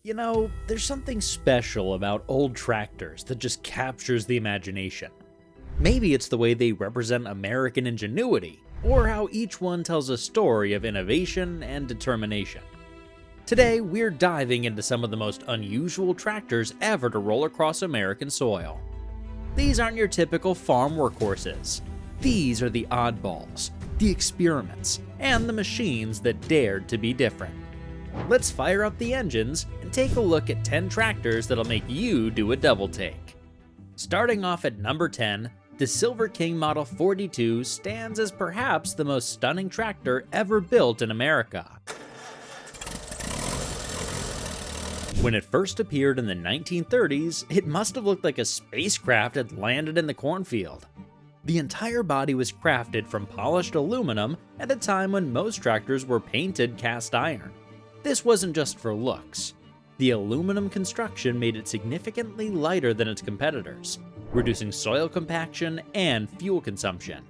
There's something special about old tractors that just captures the imagination. Maybe it's the way they represent American ingenuity, or how each one tells a story of innovation and determination. Today, we're diving into some of the most unusual tractors ever to roll across American soil. These aren't your typical farm workhorses. These are the oddballs, the experiments, and the machines that dared to be different. Let's fire up the engines and take a look at 10 tractors that'll make you do a double take. Starting off at number 10, the Silver King Model 42 stands as perhaps the most stunning tractor ever built in America. When it first appeared in the 1930s, it must have looked like a spacecraft had landed in the cornfield. The entire body was crafted from polished aluminum at a time when most tractors were painted cast iron. This wasn't just for looks. The aluminum construction made it significantly lighter than its competitors, reducing soil compaction and fuel consumption.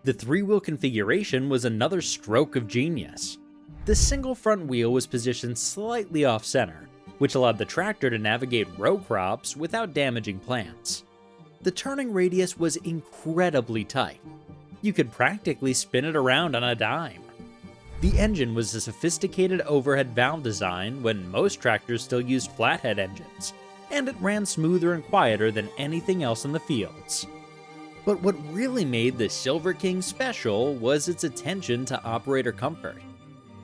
The three-wheel configuration was another stroke of genius. The single front wheel was positioned slightly off-center, which allowed the tractor to navigate row crops without damaging plants. The turning radius was incredibly tight. You could practically spin it around on a dime. The engine was a sophisticated overhead valve design when most tractors still used flathead engines, and it ran smoother and quieter than anything else in the fields. But what really made the Silver King special was its attention to operator comfort.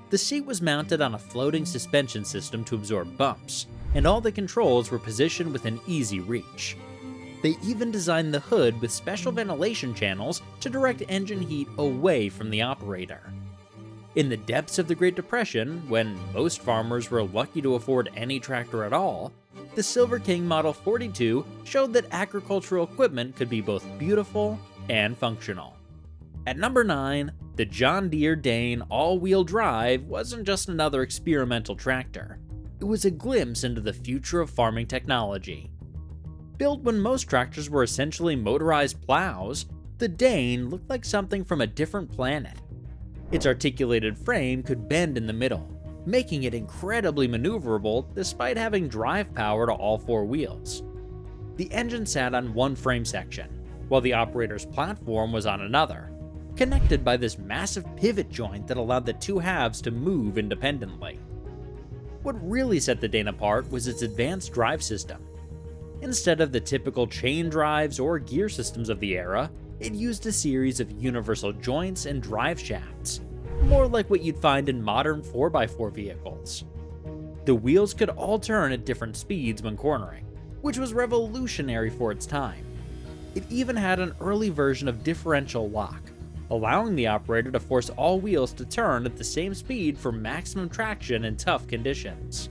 The seat was mounted on a floating suspension system to absorb bumps, and all the controls were positioned within easy reach. They even designed the hood with special ventilation channels to direct engine heat away from the operator. In the depths of the Great Depression, when most farmers were lucky to afford any tractor at all, the Silver King Model 42 showed that agricultural equipment could be both beautiful and functional. At number 9, the John Deere Dane all-wheel drive wasn't just another experimental tractor. It was a glimpse into the future of farming technology. Built when most tractors were essentially motorized plows, the Dane looked like something from a different planet. Its articulated frame could bend in the middle, making it incredibly maneuverable despite having drive power to all four wheels. The engine sat on one frame section, while the operator's platform was on another, connected by this massive pivot joint that allowed the two halves to move independently. What really set the Dane apart was its advanced drive system. Instead of the typical chain drives or gear systems of the era, it used a series of universal joints and drive shafts, more like what you'd find in modern 4x4 vehicles. The wheels could all turn at different speeds when cornering, which was revolutionary for its time. It even had an early version of differential lock, allowing the operator to force all wheels to turn at the same speed for maximum traction in tough conditions.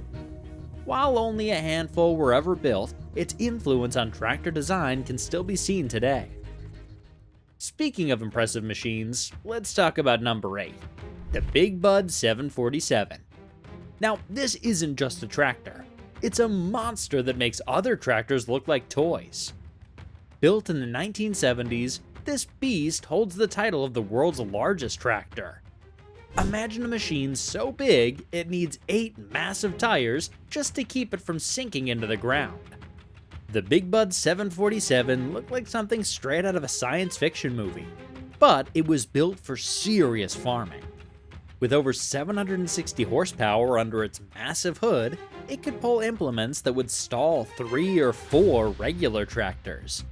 While only a handful were ever built, its influence on tractor design can still be seen today. Speaking of impressive machines, let's talk about number 8, the Big Bud 747. Now, this isn't just a tractor. It's a monster that makes other tractors look like toys. Built in the 1970s, this beast holds the title of the world's largest tractor. Imagine a machine so big it needs 8 massive tires just to keep it from sinking into the ground. The Big Bud 747 looked like something straight out of a science fiction movie, but it was built for serious farming. With over 760 horsepower under its massive hood, it could pull implements that would stall 3 or 4 regular tractors.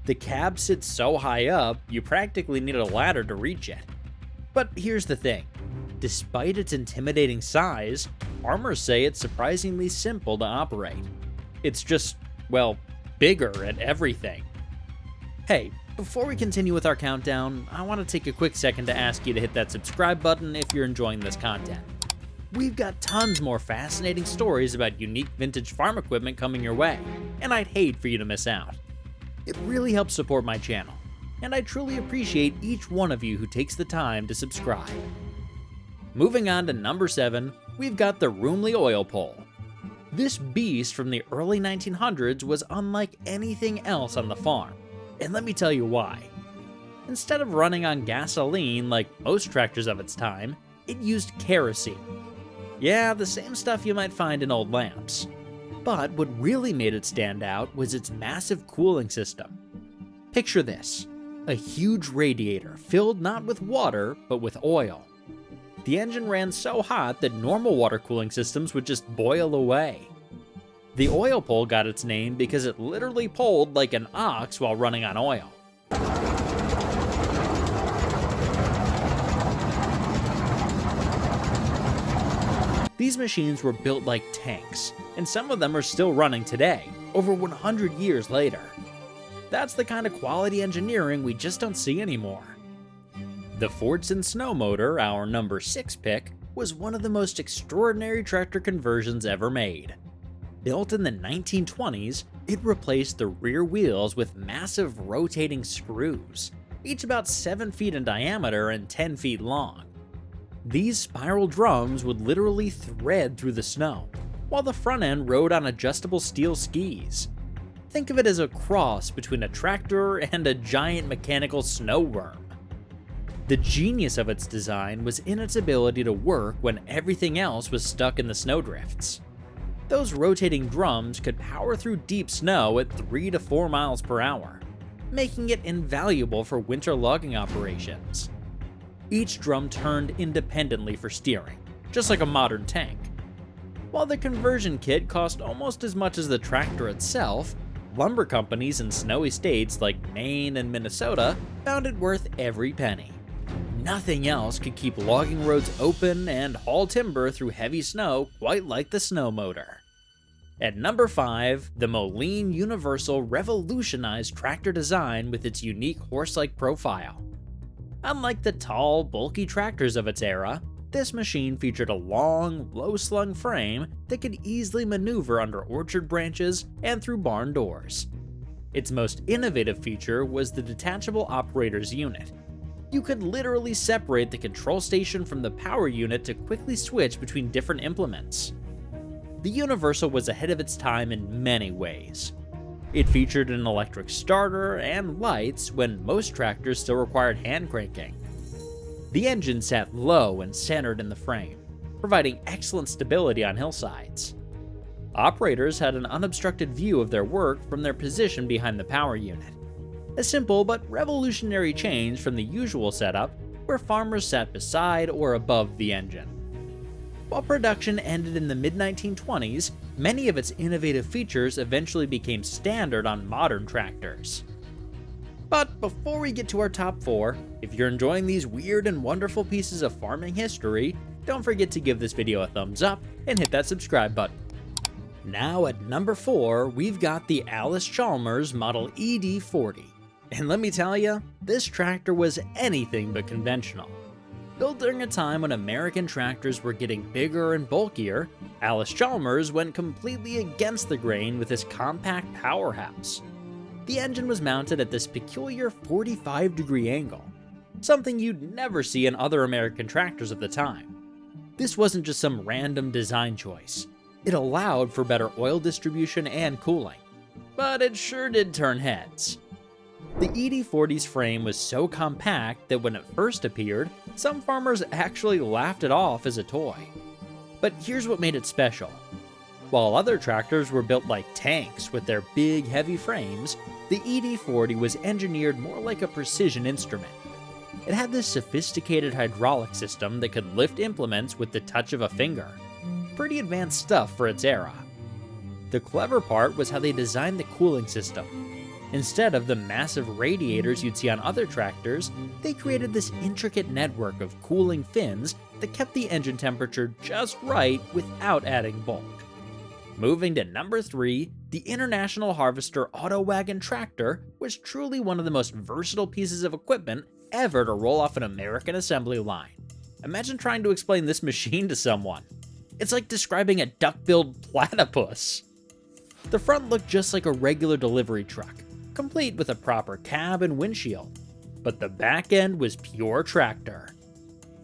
The cab sits so high up, you practically need a ladder to reach it. But here's the thing. Despite its intimidating size, farmers say it's surprisingly simple to operate. It's just, bigger at everything. Hey, before we continue with our countdown, I want to take a quick second to ask you to hit that subscribe button if you're enjoying this content. We've got tons more fascinating stories about unique vintage farm equipment coming your way, and I'd hate for you to miss out. It really helps support my channel, and I truly appreciate each one of you who takes the time to subscribe. Moving on to number 7, we've got the Roomley Oil Pole. This beast from the early 1900s was unlike anything else on the farm, and let me tell you why. Instead of running on gasoline like most tractors of its time, it used kerosene. Yeah, the same stuff you might find in old lamps. But what really made it stand out was its massive cooling system. Picture this, a huge radiator filled not with water, but with oil. The engine ran so hot that normal water cooling systems would just boil away. The oil pole got its name because it literally pulled like an ox while running on oil. These machines were built like tanks, and some of them are still running today, over 100 years later. That's the kind of quality engineering we just don't see anymore. The Fordson snow motor, our number 6 pick, was one of the most extraordinary tractor conversions ever made. Built in the 1920s, it replaced the rear wheels with massive rotating screws, each about 7 feet in diameter and 10 feet long. These spiral drums would literally thread through the snow, while the front end rode on adjustable steel skis. Think of it as a cross between a tractor and a giant mechanical snow worm. The genius of its design was in its ability to work when everything else was stuck in the snowdrifts. Those rotating drums could power through deep snow at 3 to 4 miles per hour, making it invaluable for winter logging operations. Each drum turned independently for steering, just like a modern tank. While the conversion kit cost almost as much as the tractor itself, lumber companies in snowy states like Maine and Minnesota found it worth every penny. Nothing else could keep logging roads open and haul timber through heavy snow quite like the snow motor. At number 5, the Molen Universal revolutionized tractor design with its unique horse-like profile. Unlike the tall, bulky tractors of its era, this machine featured a long, low-slung frame that could easily maneuver under orchard branches and through barn doors. Its most innovative feature was the detachable operator's unit. You could literally separate the control station from the power unit to quickly switch between different implements. The Universal was ahead of its time in many ways. It featured an electric starter and lights when most tractors still required hand cranking. The engine sat low and centered in the frame, providing excellent stability on hillsides. Operators had an unobstructed view of their work from their position behind the power unit. A simple but revolutionary change from the usual setup where farmers sat beside or above the engine. While production ended in the mid-1920s, many of its innovative features eventually became standard on modern tractors. But before we get to our top 4, if you're enjoying these weird and wonderful pieces of farming history, don't forget to give this video a thumbs up and hit that subscribe button. Now at number 4, we've got the Allis-Chalmers Model ED40. And let me tell you, this tractor was anything but conventional. Built during a time when American tractors were getting bigger and bulkier, Allis-Chalmers went completely against the grain with this compact powerhouse. The engine was mounted at this peculiar 45-degree angle, something you'd never see in other American tractors of the time. This wasn't just some random design choice. It allowed for better oil distribution and cooling. But it sure did turn heads. The ED40's frame was so compact that when it first appeared, some farmers actually laughed it off as a toy. But here's what made it special. While other tractors were built like tanks with their big, heavy frames, the ED40 was engineered more like a precision instrument. It had this sophisticated hydraulic system that could lift implements with the touch of a finger. Pretty advanced stuff for its era. The clever part was how they designed the cooling system. Instead of the massive radiators you'd see on other tractors, they created this intricate network of cooling fins that kept the engine temperature just right without adding bulk. Moving to number 3, the International Harvester Auto Wagon tractor was truly one of the most versatile pieces of equipment ever to roll off an American assembly line. Imagine trying to explain this machine to someone. It's like describing a duck-billed platypus. The front looked just like a regular delivery truck, complete with a proper cab and windshield, but the back end was pure tractor.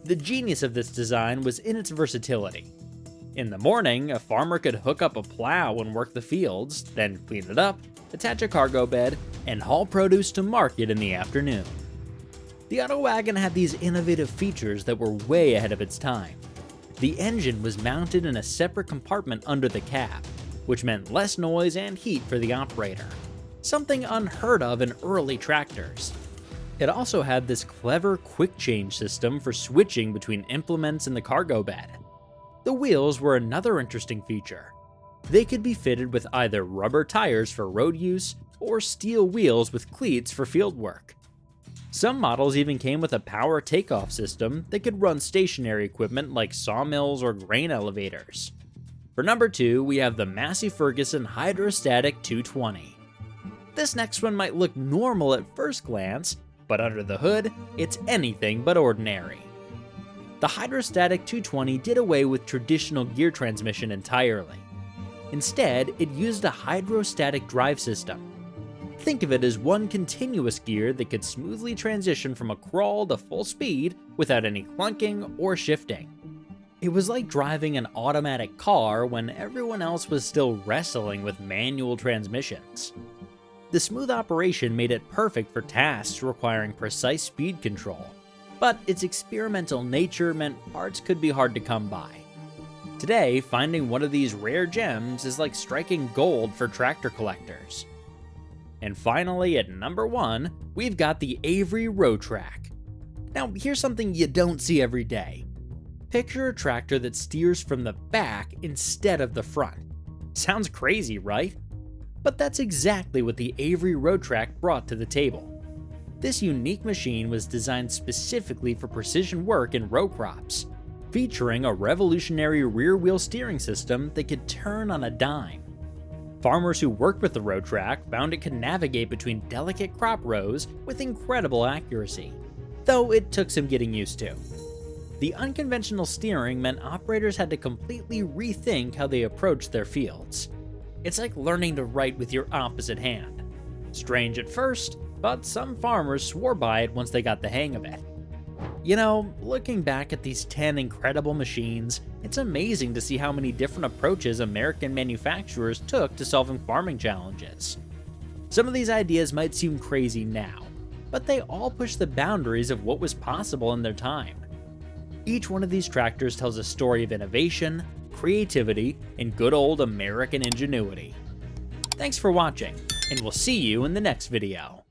The genius of this design was in its versatility. In the morning, a farmer could hook up a plow and work the fields, then clean it up, attach a cargo bed, and haul produce to market in the afternoon. The Auto Wagon had these innovative features that were way ahead of its time. The engine was mounted in a separate compartment under the cab, which meant less noise and heat for the operator, something unheard of in early tractors. It also had this clever quick change system for switching between implements in the cargo bed. The wheels were another interesting feature. They could be fitted with either rubber tires for road use or steel wheels with cleats for field work. Some models even came with a power takeoff system that could run stationary equipment like sawmills or grain elevators. For number 2, we have the Massey Ferguson Hydrostatic 220. This next one might look normal at first glance, but under the hood, it's anything but ordinary. The Hydrostatic 220 did away with traditional gear transmission entirely. Instead, it used a hydrostatic drive system. Think of it as one continuous gear that could smoothly transition from a crawl to full speed without any clunking or shifting. It was like driving an automatic car when everyone else was still wrestling with manual transmissions. The smooth operation made it perfect for tasks requiring precise speed control, but its experimental nature meant parts could be hard to come by. Today, finding one of these rare gems is like striking gold for tractor collectors. And finally, at number 1, we've got the Avery Ro-Trak. Now, here's something you don't see every day. Picture a tractor that steers from the back instead of the front. Sounds crazy, right? But that's exactly what the Avery Ro-Trak brought to the table. This unique machine was designed specifically for precision work in row crops, featuring a revolutionary rear-wheel steering system that could turn on a dime. Farmers who worked with the Ro-Trak found it could navigate between delicate crop rows with incredible accuracy, though it took some getting used to. The unconventional steering meant operators had to completely rethink how they approached their fields. It's like learning to write with your opposite hand. Strange at first, but some farmers swore by it once they got the hang of it. You know, looking back at these 10 incredible machines, it's amazing to see how many different approaches American manufacturers took to solving farming challenges. Some of these ideas might seem crazy now, but they all push the boundaries of what was possible in their time. Each one of these tractors tells a story of innovation, creativity, and good old American ingenuity. Thanks for watching, and we'll see you in the next video.